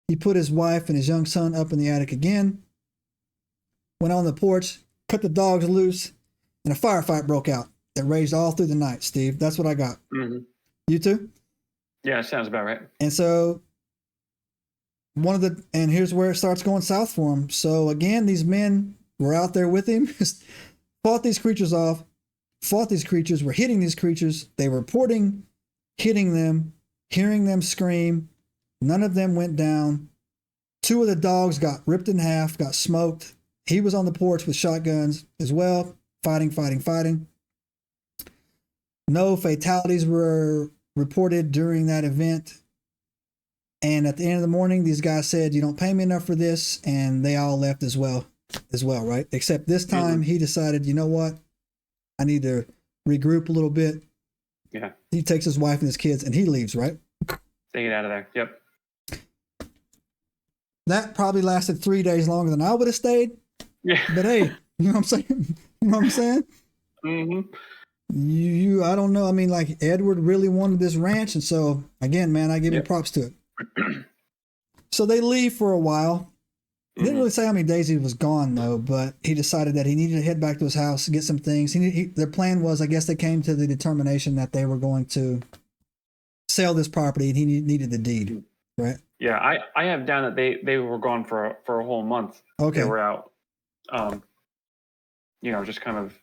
He put his wife and his young son up in the attic again, went on the porch, cut the dogs loose, and a firefight broke out that raged all through the night, Steve. That's what I got. Mm-hmm. You too? Yeah, sounds about right. And so and here's where it starts going south for him. So again, these men were out there with him, fought these creatures off, were hitting these creatures. They were reporting hitting them, hearing them scream. None of them went down. 2 of the dogs got ripped in half, got smoked. He was on the porch with shotguns as well, fighting. No fatalities were reported during that event. And at the end of the morning, these guys said, "You don't pay me enough for this," and they all left as well, right? Except this time he decided, you know what? I need to regroup a little bit. Yeah. He takes his wife and his kids and he leaves, right? They get out of there. Yep. That probably lasted 3 days longer than I would have stayed. Yeah. But hey, you know what I'm saying? You know what I'm saying? Mm-hmm. I don't know. I mean, like, Edward really wanted this ranch. And so, again, man, I give him props to it. So they leave for a while. He didn't really say how many days he was gone, though, but he decided that he needed to head back to his house and get some things. Their plan was, I guess they came to the determination that they were going to sell this property and he needed the deed, right? Yeah, I have down that they were gone for a whole month. Okay. They were out, just kind of,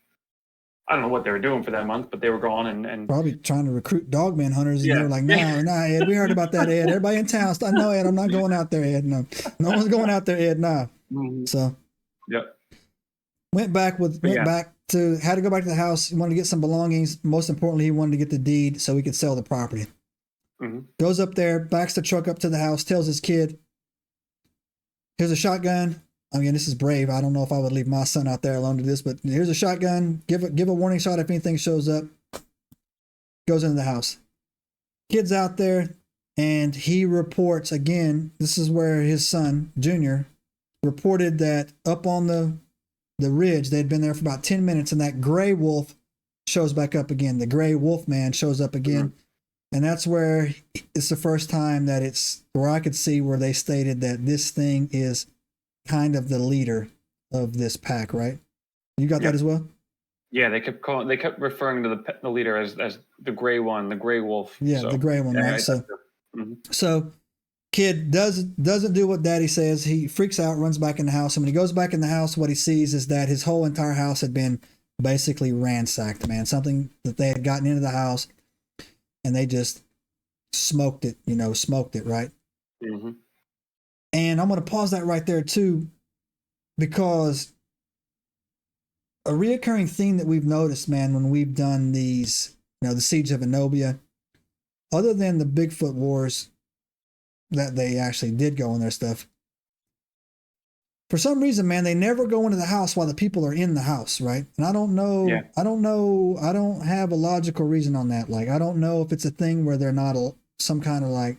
I don't know what they were doing for that month, but they were gone and probably trying to recruit Dogman hunters. And they were like, nah, Ed, we heard about that, Ed. Everybody in town, no, Ed, I'm not going out there, Ed. No one's going out there, Ed. Nah. Mm-hmm. So, yep. Had to go back to the house. He wanted to get some belongings. Most importantly, he wanted to get the deed so he could sell the property. Mm-hmm. Goes up there, backs the truck up to the house, tells his kid, "Here's a shotgun." I mean, this is brave. I don't know if I would leave my son out there alone to this, but here's a shotgun. Give a warning shot if anything shows up. Goes into the house. Kid's out there, and he reports again. This is where his son, Junior, reported that up on the ridge, they'd been there for about 10 minutes, and that gray wolf shows back up again. The gray wolf man shows up again. Mm-hmm. And that's where it's the first time that where I could see where they stated that this thing is kind of the leader of this pack, right? You got that as well? Yeah, they kept referring to the leader as the gray one, the gray wolf. Yeah, so, the gray one, right? So kid doesn't do what daddy says. He freaks out, runs back in the house. And when he goes back in the house, what he sees is that his whole entire house had been basically ransacked, man. Something that they had gotten into the house and they just smoked it, right? Mm-hmm. And I'm going to pause that right there too, because a reoccurring theme that we've noticed, man, when we've done these, the Siege of Enobia, other than the Bigfoot wars that they actually did go in their stuff, for some reason, man, they never go into the house while the people are in the house, right? And I don't know. Yeah. I don't have a logical reason on that. Like, I don't know if it's a thing where they're not some kind of like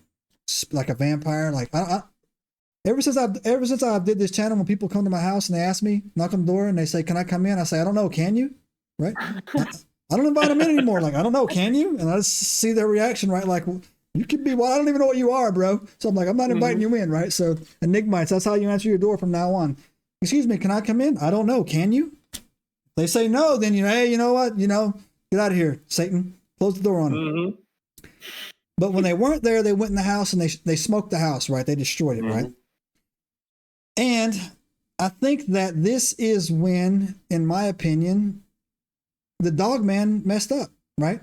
a vampire. Like, ever since I did this channel, when people come to my house and they ask me, knock on the door, and they say, "Can I come in?" I say, "I don't know. Can you?" Right? I don't invite them in anymore. Like, I don't know. Can you? And I just see their reaction, right? Like, well, you could be, well, I don't even know what you are, bro. So I'm like, I'm not inviting you in, right? So Enigmites, that's how you answer your door from now on. "Excuse me, can I come in?" "I don't know. Can you?" They say no, then hey, you know what? Get out of here, Satan. Close the door on them. Mm-hmm. But when they weren't there, they went in the house and they smoked the house, right? They destroyed it, right? And I think that this is when, in my opinion, the Dogman messed up, right?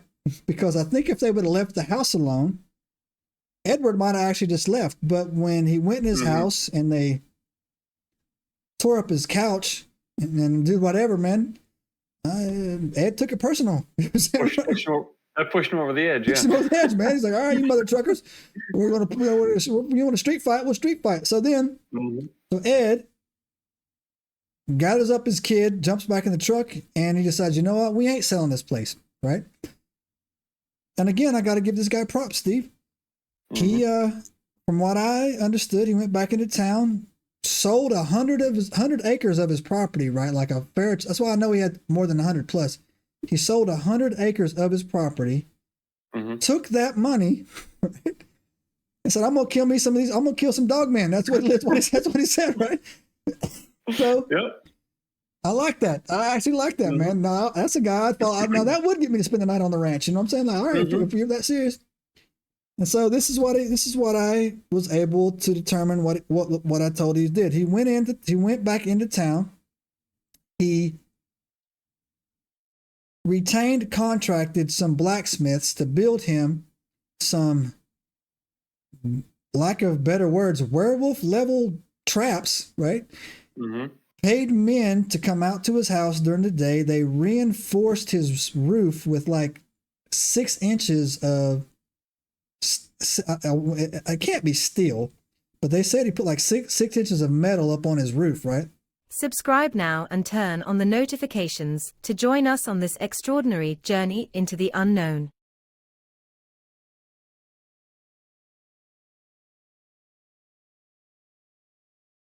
Because I think if they would have left the house alone, Edward might have actually just left. But when he went in his house and they tore up his couch and did whatever, man, Ed took it personal. I pushed him over the edge. Pushed him over the edge, man. He's like, "All right, you mother truckers, we're going to, you want to street fight? We'll street fight." So then, so Ed gathers up his kid, jumps back in the truck, and he decides, you know what? We ain't selling this place, right? And again, I got to give this guy props, Steve. He, from what I understood, he went back into town, sold 100 acres of his property, right? Like a fair. That's why I know he had more than 100 plus. He sold 100 acres of his property, took that money, right, and said, "I'm gonna kill me some of these. I'm gonna kill some dogmen." That's what he said, right? So Yep. I like that. I actually like that, man. No, that's a guy I thought. Now that would get me to spend the night on the ranch. You know what I'm saying? Like, all right, if you're that serious. And so this is what I was able to determine what I told he did. He went back into town. He contracted some blacksmiths to build him some, lack of better words, werewolf level traps, right? Paid men to come out to his house during the day. They reinforced his roof with like 6 inches of, it can't be steel, but they said he put like 6 inches of metal up on his roof, right? Subscribe now and turn on the notifications to join us on this extraordinary journey into the unknown.